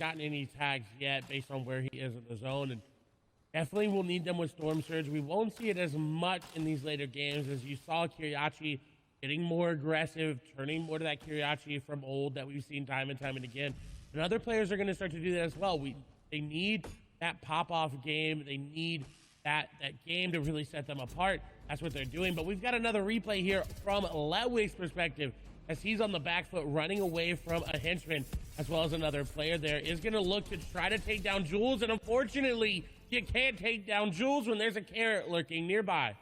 gotten any tags yet based on where he is in the zone, and definitely will need them with Storm Surge. We won't see it as much in these later games as you saw Kiriachi getting more aggressive, turning more to that Kiriachi from old that we've seen time and time and again. And other players are going to start to do that as well. They need that pop-off game. They need that game to really set them apart. That's what they're doing. But we've got another replay here from Ledwig's perspective as he's on the back foot running away from a henchman as well as another player there. Is going to look to try to take down Jules, and unfortunately, you can't take down Jules when there's a carrot lurking nearby.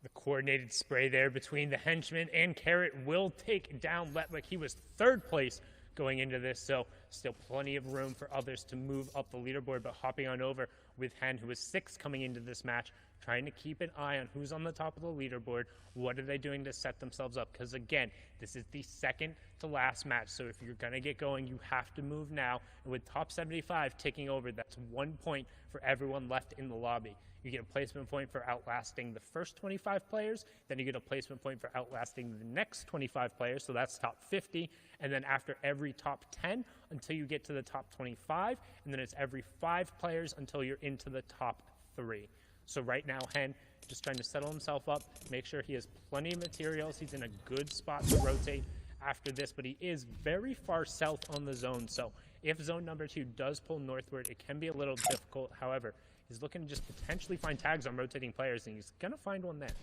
The coordinated spray there between the henchman and carrot will take down Letwick. He was third place going into this, so still plenty of room for others to move up the leaderboard, but hopping on over with Hen, who was sixth coming into this match, trying to keep an eye on who's on the top of the leaderboard. What are they doing to set themselves up? Because again, this is the second to last match, so if you're going to get going, you have to move now. And with top 75 ticking over, that's 1 point for everyone left in the lobby. You get a placement point for outlasting the first 25 players, then you get a placement point for outlasting the next 25 players, so that's top 50, and then after every top 10 until you get to the top 25, and then it's every 5 players until you're into the top 3. So right now, Hen just trying to settle himself up, make sure he has plenty of materials. He's in a good spot to rotate after this, but he is very far south on the zone. So if zone number 2 does pull northward, it can be a little difficult. However, he's looking to just potentially find tags on rotating players, and he's going to find one there.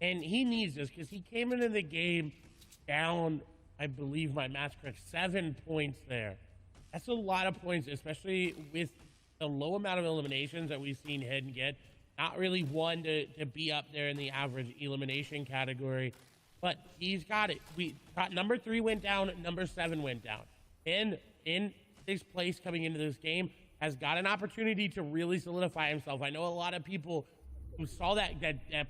And he needs this because he came into the game down, I believe my math's correct, 7 points there. That's a lot of points, especially with the low amount of eliminations that we've seen Hen get. Not really one to be up there in the average elimination category, but he's got it. We got number 3 went down, number 7 went down. And in this place coming into this game has got an opportunity to really solidify himself. I know a lot of people who saw that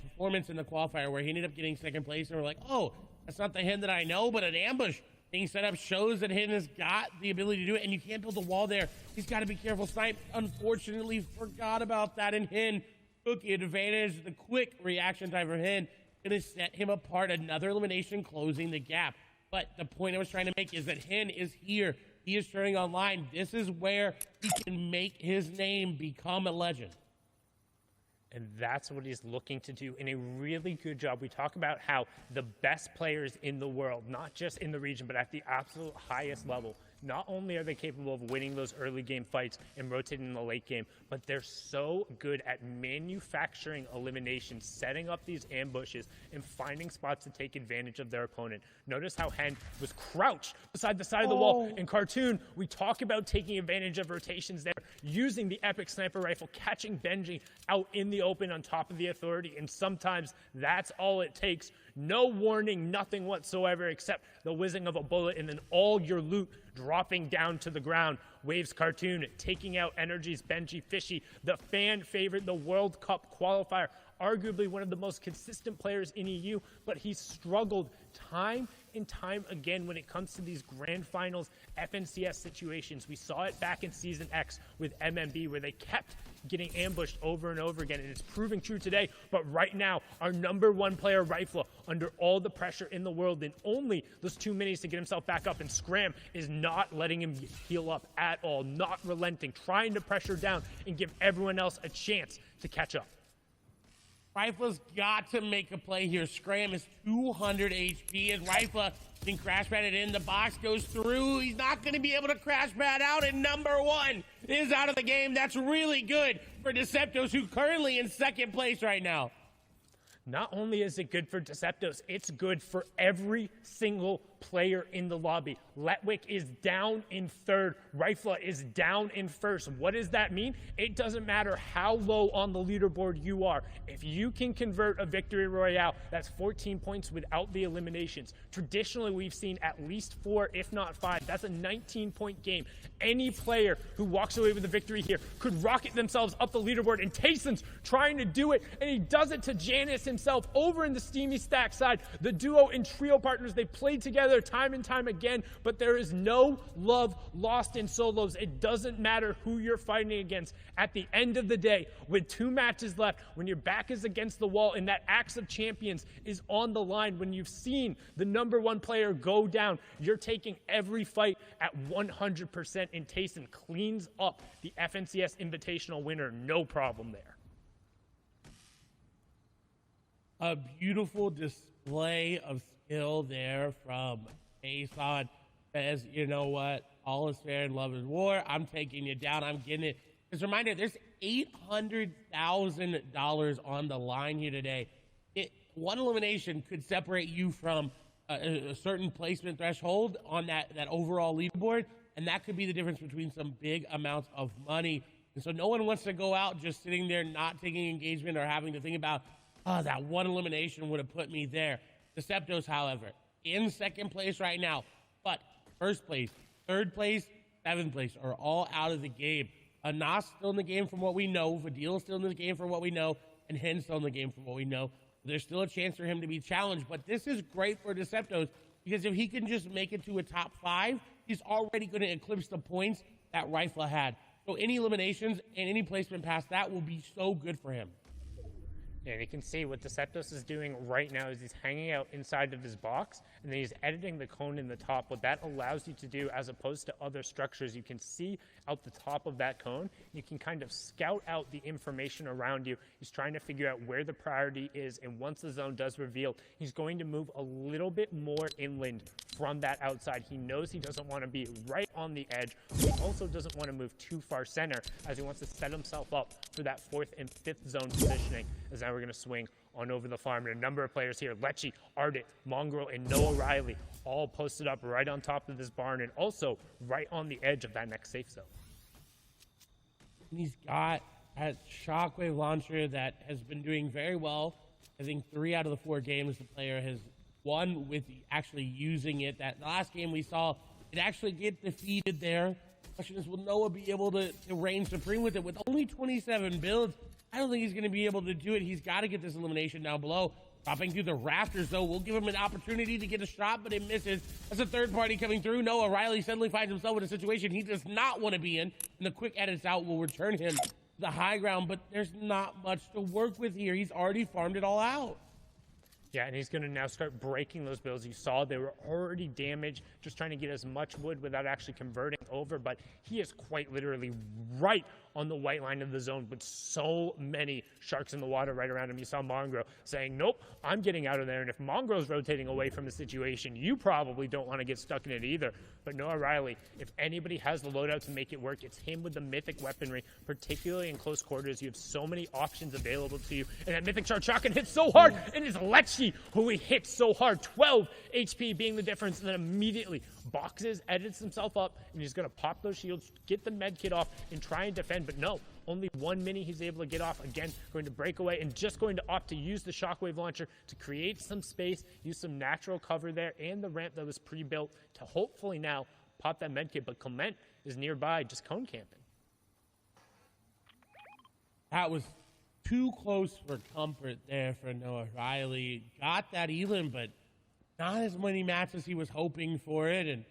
performance in the qualifier where he ended up getting second place and were like, oh, that's not the Hen that I know, but an ambush being set up shows that Hen has got the ability to do it, and you can't build a wall there. He's got to be careful. Snipe, unfortunately, forgot about that, and Hen took advantage. The quick reaction time for Hen going to set him apart. Another elimination closing the gap. But the point I was trying to make is that Hen is here. He is turning online. This is where he can make his name become a legend. And that's what he's looking to do in a really good job. We talk about how the best players in the world, not just in the region, but at the absolute highest level, not only are they capable of winning those early game fights and rotating in the late game, but they're so good at manufacturing eliminations, setting up these ambushes, and finding spots to take advantage of their opponent. Notice how Hen was crouched beside the side of the wall. In Cartoon, we talk about taking advantage of rotations there, using the epic sniper rifle, catching Benji out in the open on top of the authority, and sometimes that's all it takes. No warning, nothing whatsoever except the whizzing of a bullet and then all your loot dropping down to the ground. Waves Cartoon taking out Energy's Benji Fishy, the fan favorite, the World Cup qualifier, arguably one of the most consistent players in EU, but he's struggled time and time again when it comes to these grand finals FNCS situations. We saw it back in Season X with MMB where they kept getting ambushed over and over again, and it's proving true today. But right now, our number 1 player, Rifla, under all the pressure in the world and only those 2 minis to get himself back up, and Scram is not letting him heal up at all, not relenting, trying to pressure down and give everyone else a chance to catch up. Rifla's got to make a play here. Scram is 200 HP as Rifla can crash pad it in. The box goes through. He's not going to be able to crash pad out, and number 1 is out of the game. That's really good for Deceptos, who currently in second place right now. Not only is it good for Deceptos, it's good for every single player in the lobby. Letwick is down in third. Rifla is down in first. What does that mean? It doesn't matter how low on the leaderboard you are. If you can convert a victory royale, that's 14 points without the eliminations. Traditionally, we've seen at least 4, if not 5. That's a 19-point game. Any player who walks away with a victory here could rocket themselves up the leaderboard, and Tayson's trying to do it, and he does it to Janice himself over in the Steamy Stack side. The duo and trio partners, they played together together time and time again, but there is no love lost in solos. It doesn't matter who you're fighting against. At the end of the day, with 2 matches left, when your back is against the wall and that Axe of Champions is on the line, when you've seen the #1 player go down, you're taking every fight at 100%, and Tayson cleans up the FNCS Invitational winner, no problem there. A beautiful display of skill there from Tayson. Says, you know what, all is fair and love is war. I'm taking you down. I'm getting it. Just a reminder, there's $800,000 on the line here today. One elimination could separate you from a certain placement threshold on that overall leaderboard, and that could be the difference between some big amounts of money. And so no one wants to go out just sitting there not taking engagement or having to think about, oh, that one elimination would have put me there. Deceptos, however, in second place right now, but first place, third place, seventh place are all out of the game. Anas still in the game from what we know, Vadil still in the game from what we know, and Hen still in the game from what we know. There's still a chance for him to be challenged, but this is great for Deceptos because if he can just make it to a top 5, he's already going to eclipse the points that Rifle had. So any eliminations and any placement past that will be so good for him. And you can see what Deceptos is doing right now is he's hanging out inside of his box, and then he's editing the cone in the top. What that allows you to do, as opposed to other structures, you can see out the top of that cone. You can kind of scout out the information around you. He's trying to figure out where the priority is, and once the zone does reveal, he's going to move a little bit more inland from that outside. He knows he doesn't want to be right on the edge. He also doesn't want to move too far center, as he wants to set himself up for that 4th and 5th zone positioning. As now we're going to swing on over the farm. And a number of players here, Lecce, Ardit, Mongrel, and Noah Riley, all posted up right on top of this barn and also right on the edge of that next safe zone. He's got a shockwave launcher that has been doing very well. I think 3 out of the 4 games the player has won with actually using it. That last game we saw it actually get defeated there. The question is, will Noah be able to reign supreme with it? With only 27 builds, I don't think he's going to be able to do it. He's got to get this elimination down below. Dropping through the rafters, though, will give him an opportunity to get a shot, but it misses. That's a third party coming through. Noah Riley suddenly finds himself in a situation he does not want to be in, and the quick edits out will return him to the high ground, but there's not much to work with here. He's already farmed it all out. Yeah, and he's going to now start breaking those builds. You saw they were already damaged, just trying to get as much wood without actually converting over, but he is quite literally right on the white line of the zone with so many sharks in the water right around him. You saw Mongrel saying, nope, I'm getting out of there, and if Mongrel's rotating away from the situation, you probably don't want to get stuck in it either. But Noah Riley, if anybody has the loadout to make it work, it's him with the mythic weaponry, particularly in close quarters. You have so many options available to you, and that mythic shark shotgun hits so hard, and it's Lecce who he hits so hard, 12 HP being the difference, and then immediately boxes, edits himself up, and he's going to pop those shields, get the med kit off, and try and defend. But no, only 1 mini he's able to get off. Again, going to break away and just going to opt to use the shockwave launcher to create some space, use some natural cover there, and the ramp that was pre-built to hopefully now pop that med kit. But Clement is nearby, just cone camping. That was too close for comfort there for Noah Riley. Got that Elam, but not as many matches he was hoping for it, and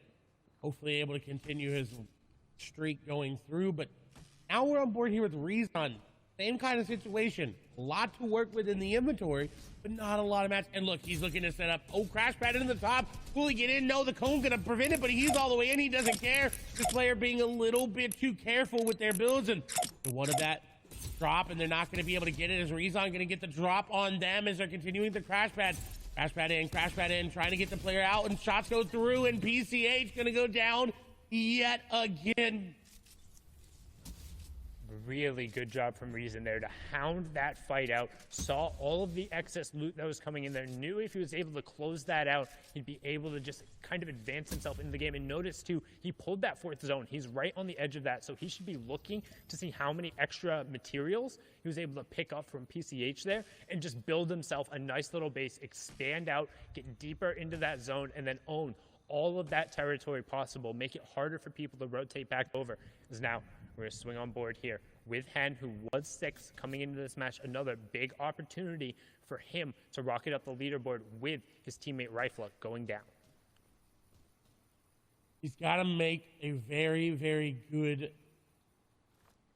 hopefully able to continue his streak going through. But now we're on board here with Rezon. Same kind of situation. A lot to work with in the inventory, but not a lot of matches. And look, he's looking to set up. Oh, crash pad in the top. Will he get in? No, the cone's going to prevent it, but he's all the way in. He doesn't care. This player being a little bit too careful with their builds, and what of that drop, and they're not going to be able to get it. Is Rezon going to get the drop on them as they're continuing the crash pad? Crash pad in, trying to get the player out, and shots go through, and PCH going to go down yet again. Really good job from Reason there to hound that fight out, saw all of the excess loot that was coming in there, knew if he was able to close that out, he'd be able to just kind of advance himself into the game. And notice too, he pulled that 4th zone. He's right on the edge of that, so he should be looking to see how many extra materials he was able to pick up from PCH there and just build himself a nice little base, expand out, get deeper into that zone, and then own all of that territory possible, make it harder for people to rotate back over. As now we're going to swing on board here with Hen, who was 6th coming into this match. Another big opportunity for him to rocket up the leaderboard with his teammate Rifle going down. He's got to make a very, very good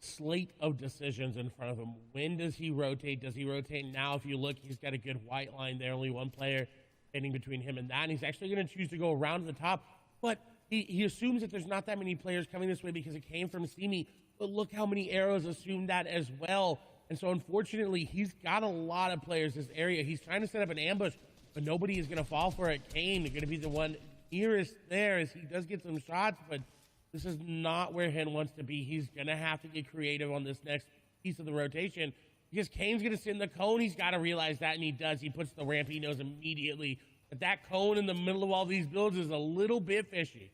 slate of decisions in front of him. When does he rotate? Does he rotate now? If you look, he's got a good white line there. Only one player standing between him and that. And he's actually going to choose to go around to the top. But he assumes that there's not that many players coming this way because it came from Steamy. But look how many arrows assume that as well. And so, unfortunately, he's got a lot of players in this area. He's trying to set up an ambush, but nobody is going to fall for it. Kane is going to be the one nearest there as he does get some shots, but this is not where Hen wants to be. He's going to have to get creative on this next piece of the rotation because Kane's going to sit in the cone. He's got to realize that, and he does. He puts the ramp. He knows immediately that that cone in the middle of all these builds is a little bit fishy.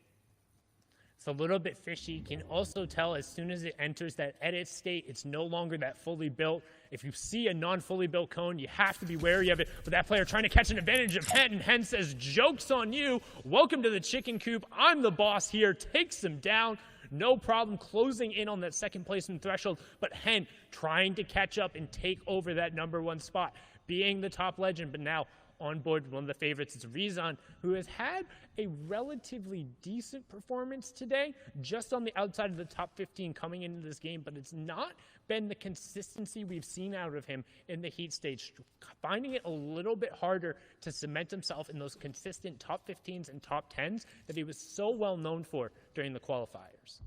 It's a little bit fishy. You can also tell as soon as it enters that edit state, it's no longer that fully built. If you see a non-fully built cone, you have to be wary of it. But that player trying to catch an advantage of Hen, and Hen says, joke's on you. Welcome to the chicken coop. I'm the boss here. Takes him down. No problem closing in on that second placement threshold. But Hen trying to catch up and take over that #1 spot, being the top legend, but now on board one of the favorites. It's Rezon, who has had a relatively decent performance today, just on the outside of the top 15 coming into this game, but it's not been the consistency we've seen out of him in the heat stage, finding it a little bit harder to cement himself in those consistent top 15s and top 10s that he was so well known for during the qualifiers.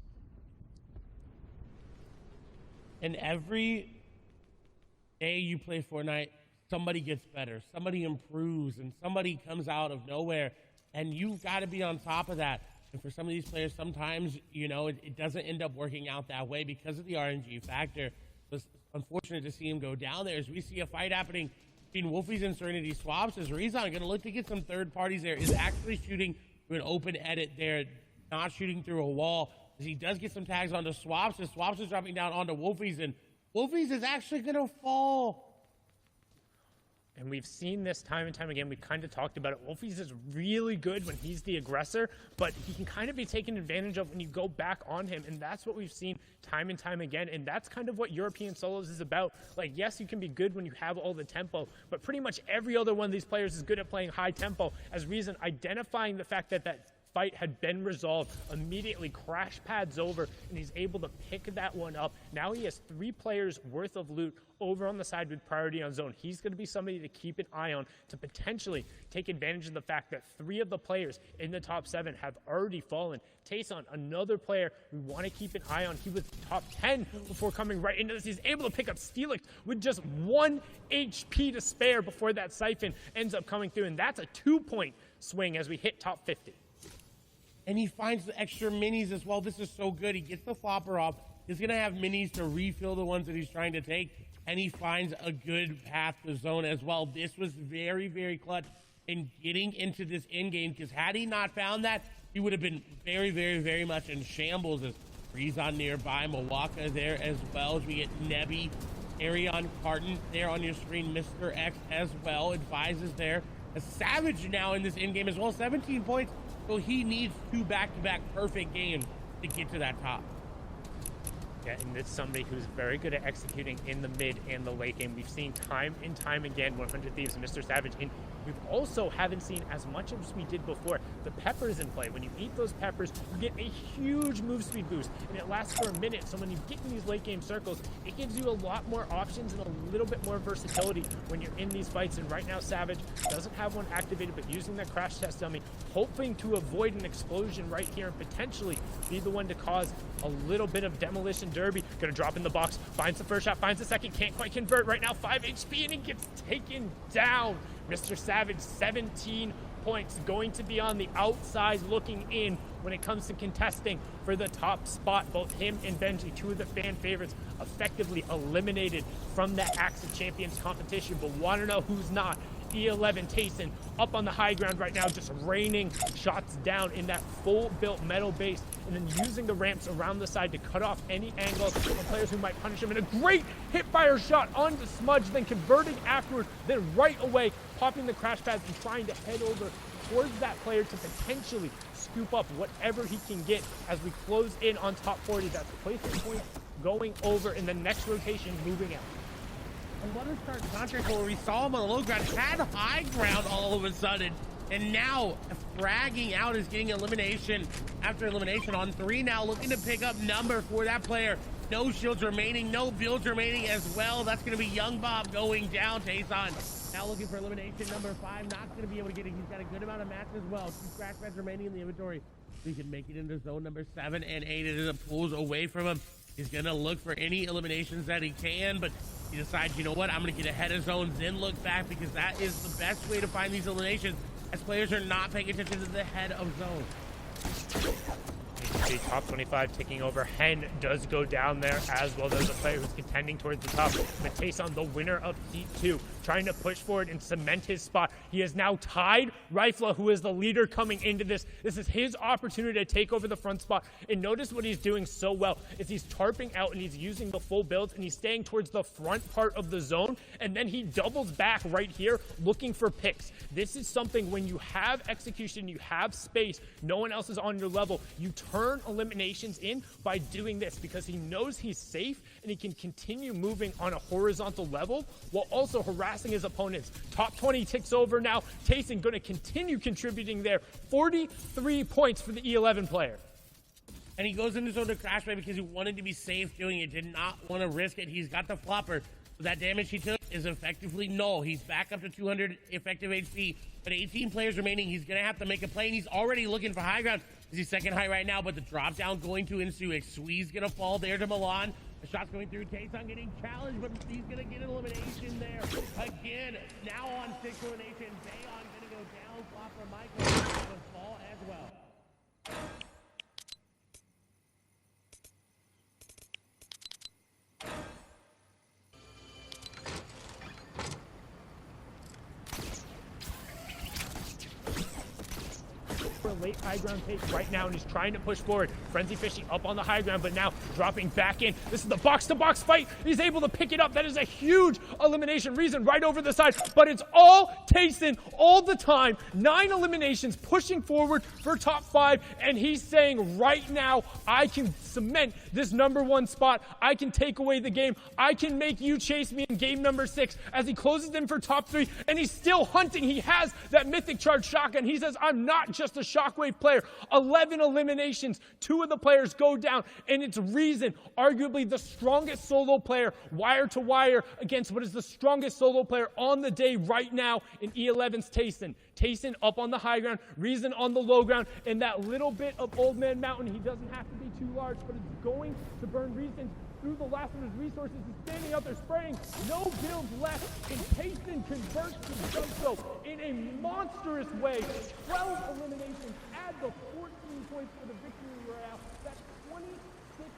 And every day you play Fortnite, somebody gets better, somebody improves, and somebody comes out of nowhere, and you've got to be on top of that. And for some of these players, sometimes, it doesn't end up working out that way because of the RNG factor. It's unfortunate to see him go down there as we see a fight happening between Wolfies and Serenity Swaps as Rezon going to look to get some third parties there, is actually shooting through an open edit there, not shooting through a wall, as he does get some tags onto Swaps, as Swaps is dropping down onto Wolfies, and Wolfies is actually going to fall. And we've seen this time and time again. We kind of talked about it. Wolfies is really good when he's the aggressor, but he can kind of be taken advantage of when you go back on him. And that's what we've seen time and time again. And that's kind of what European solos is about. Like, yes, you can be good when you have all the tempo, but pretty much every other one of these players is good at playing high tempo. As Rezon identifying the fact that that fight had been resolved, immediately crash pads over, and he's able to pick that one up. Now he has 3 players worth of loot over on the side with priority on zone. He's going to be somebody to keep an eye on to potentially take advantage of the fact that 3 of the players in the top 7 have already fallen. Tayson, another player we want to keep an eye on. He was top 10 before coming right into this. He's able to pick up Steelix with just 1 HP to spare before that siphon ends up coming through, and that's a 2-point swing as we hit top 50. And he finds the extra minis as well. This is so good. He gets the flopper off. He's going to have minis to refill the ones that he's trying to take. And he finds a good path to zone as well. This was very, very clutch in getting into this end game, because had he not found that, he would have been very, very, very much in shambles. As Rezon nearby, Mawaka there as well, as we get Nebby, Arion Carton there on your screen, Mr. X as well, advises there. A Savage now in this end game as well, 17 points. So he needs 2 back-to-back perfect games to get to that top. Yeah, and it's somebody who's very good at executing in the mid and the late game. We've seen time and time again 100 Thieves and Mr. Savage, and we've also haven't seen as much as we did before. The peppers in play. When you eat those peppers, you get a huge move speed boost, and it lasts for a minute. So when you get in these late game circles, it gives you a lot more options and a little bit more versatility when you're in these fights. And right now, Savage doesn't have one activated, but using that crash test dummy, hoping to avoid an explosion right here and potentially be the one to cause a little bit of demolition derby. Gonna drop in the box, finds the first shot, finds the second, can't quite convert. Right now, 5 HP, and he gets taken down. Mr. Savage, 17 points, going to be on the outside looking in when it comes to contesting for the top spot. Both him and Benji, 2 of the fan favorites, effectively eliminated from that Axe of Champions competition. But want to know who's not? E11 Tayson up on the high ground right now, just raining shots down in that full built metal base, and then using the ramps around the side to cut off any angle on players who might punish him. And a great hip fire shot onto Smudge, then converting afterwards, then right away popping the crash pads and trying to head over towards that player to potentially scoop up whatever he can get as we close in on top 40. That's placement points going over in the next rotation, moving out. And what a start contract where we saw him on the low ground, had high ground all of a sudden. And now fragging out is getting elimination after elimination on 3 now, looking to pick up number for that player. No shields remaining, no builds remaining as well. That's going to be Young Bob going down. Tayson now looking for elimination number 5. Not going to be able to get it. He's got a good amount of mats as well. 2 scratch pads remaining in the inventory. So he can make it into zone number 7 and 8 as it pulls away from him. He's going to look for any eliminations that he can, but he decides, you know what, I'm going to get ahead of zones, then look back, because that is the best way to find these eliminations, as players are not paying attention to the head of zone. The top 25 taking over. Hen does go down there as well. There's a player who's contending towards the top. But Tayson, the winner of Heat 2, trying to push forward and cement his spot. He has now tied Rifla, who is the leader coming into this. This is his opportunity to take over the front spot. And notice what he's doing so well is he's tarping out and he's using the full builds and he's staying towards the front part of the zone. And then he doubles back right here looking for picks. This is something when you have execution, you have space, no one else is on your level, you turn eliminations in by doing this, because he knows he's safe and he can continue moving on a horizontal level while also harassing his opponents. Top 20 ticks over now. Tayson going to continue contributing there. 43 points for the E11 player. And he goes into zone to crash bay because he wanted to be safe doing it, did not want to risk it. He's got the flopper. So that damage he took is effectively null. He's back up to 200 effective HP, but 18 players remaining. He's going to have to make a play, and he's already looking for high ground. He's second high right now, but the drop down going to ensue. A squeeze going to fall there to Milan. The shot's going through. Tayson getting challenged, but he's going to get an elimination there. Again, now on 6 elimination. Bayon going to go down. Flopper Michael going to fall as well. For a late high ground take right now, and he's trying to push forward. Frenzy Fishy up on the high ground, but now dropping back in. This is the box-to-box fight. He's able to pick it up. That is a huge elimination. Reason right over the side, but it's all Tayson all the time. 9 eliminations, pushing forward for top 5, and he's saying right now, I can cement this number 1 spot. I can take away the game. I can make you chase me in game number 6 as he closes in for top 3, and he's still hunting. He has that mythic charge shotgun. He says, I'm not just a shockwave player. 11 eliminations. 2 of the players go down, and it's Reason, arguably the strongest solo player, wire to wire, against what is the strongest solo player on the day right now in E11's Tayson. Tayson up on the high ground, Reason on the low ground, and that little bit of Old Man Mountain, he doesn't have to be too large, but it's going to burn Reason through the last of his resources. He's standing out there spraying. No builds left, and Tayson converts to jump so in a monstrous way. 12 eliminations, add the 14 points for the victory royale. That's 26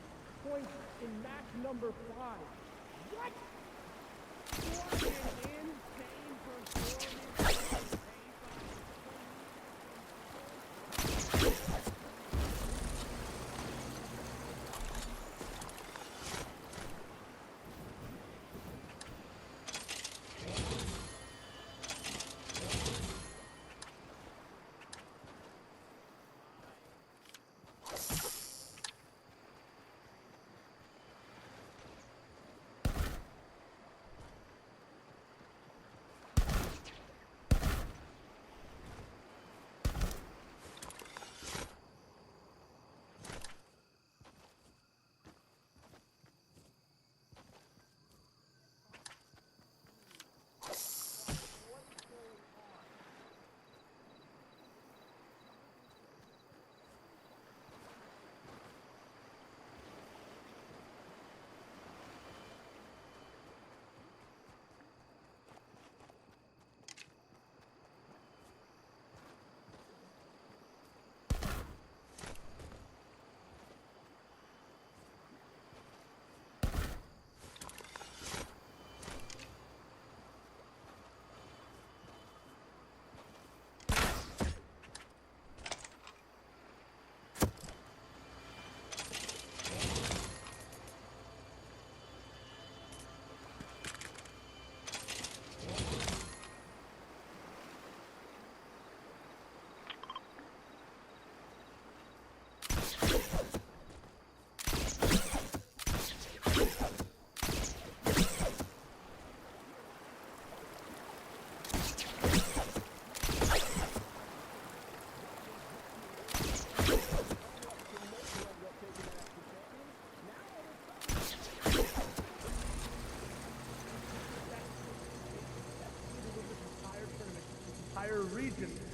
points in match number 5. What? What an insane performance.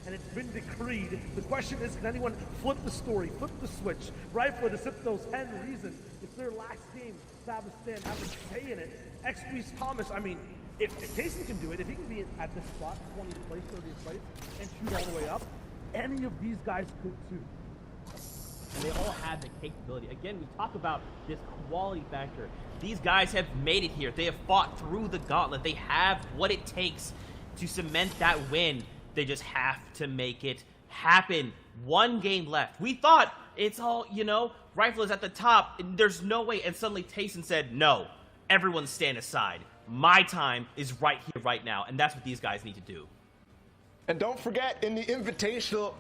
and it's been decreed. The question is, can anyone flip the story, flip the switch? Rifle to sip those 10 reasons. It's their last game to have a stand, have a say in it. X-Priest Thomas, I mean, if Jason can do it, if he can be at this spot, 20th place, 30th place, and shoot all the way up, any of these guys could too. And they all have the capability. Again, we talk about this quality factor. These guys have made it here. They have fought through the gauntlet. They have what it takes to cement that win. They just have to make it happen. One game left. We thought it's all, you know, Rifle is at the top, and there's no way. And suddenly Tayson said, no, everyone stand aside. My time is right here, right now. And that's what these guys need to do. And don't forget, in the Invitational,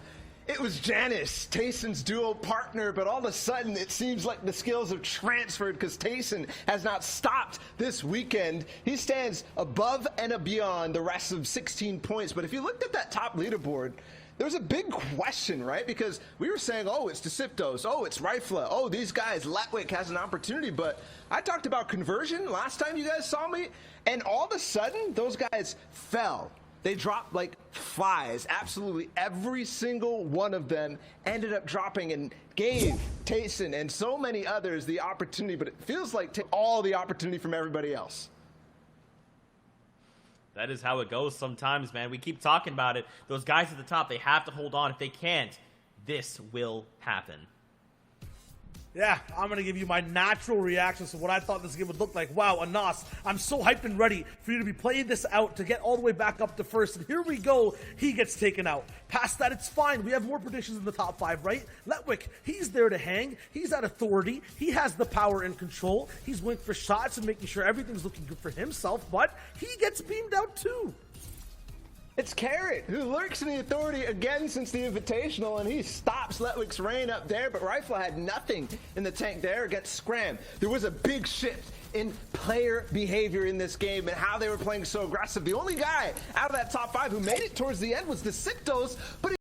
it was Janice, Tayson's duo partner, but all of a sudden it seems like the skills have transferred because Tayson has not stopped this weekend. He stands above and beyond the rest of 16 points. But if you looked at that top leaderboard, there was a big question, right? Because we were saying, oh, it's Deceptos, oh, it's Rifla, oh, these guys, Letwick has an opportunity. But I talked about conversion last time you guys saw me, and all of a sudden, those guys fell. They dropped like flies. Absolutely every single one of them ended up dropping and gave Tayson and so many others the opportunity, but it feels like all the opportunity from everybody else. That is how it goes sometimes, man. We keep talking about it. Those guys at the top, they have to hold on. If they can't, this will happen. Yeah, I'm going to give you my natural reactions to what I thought this game would look like. Wow, Anas, I'm so hyped and ready for you to be playing this out to get all the way back up to first. And here we go. He gets taken out. Past that, it's fine. We have more predictions in the top 5, right? Letwick, he's there to hang. He's at authority. He has the power and control. He's waiting for shots and making sure everything's looking good for himself. But he gets beamed out too. It's Carrot, who lurks in the authority again since the Invitational, and he stops Letwick's reign up there, but Rifle had nothing in the tank there against Scram. There was a big shift in player behavior in this game and how they were playing so aggressive. The only guy out of that top 5 who made it towards the end was Deceptos, but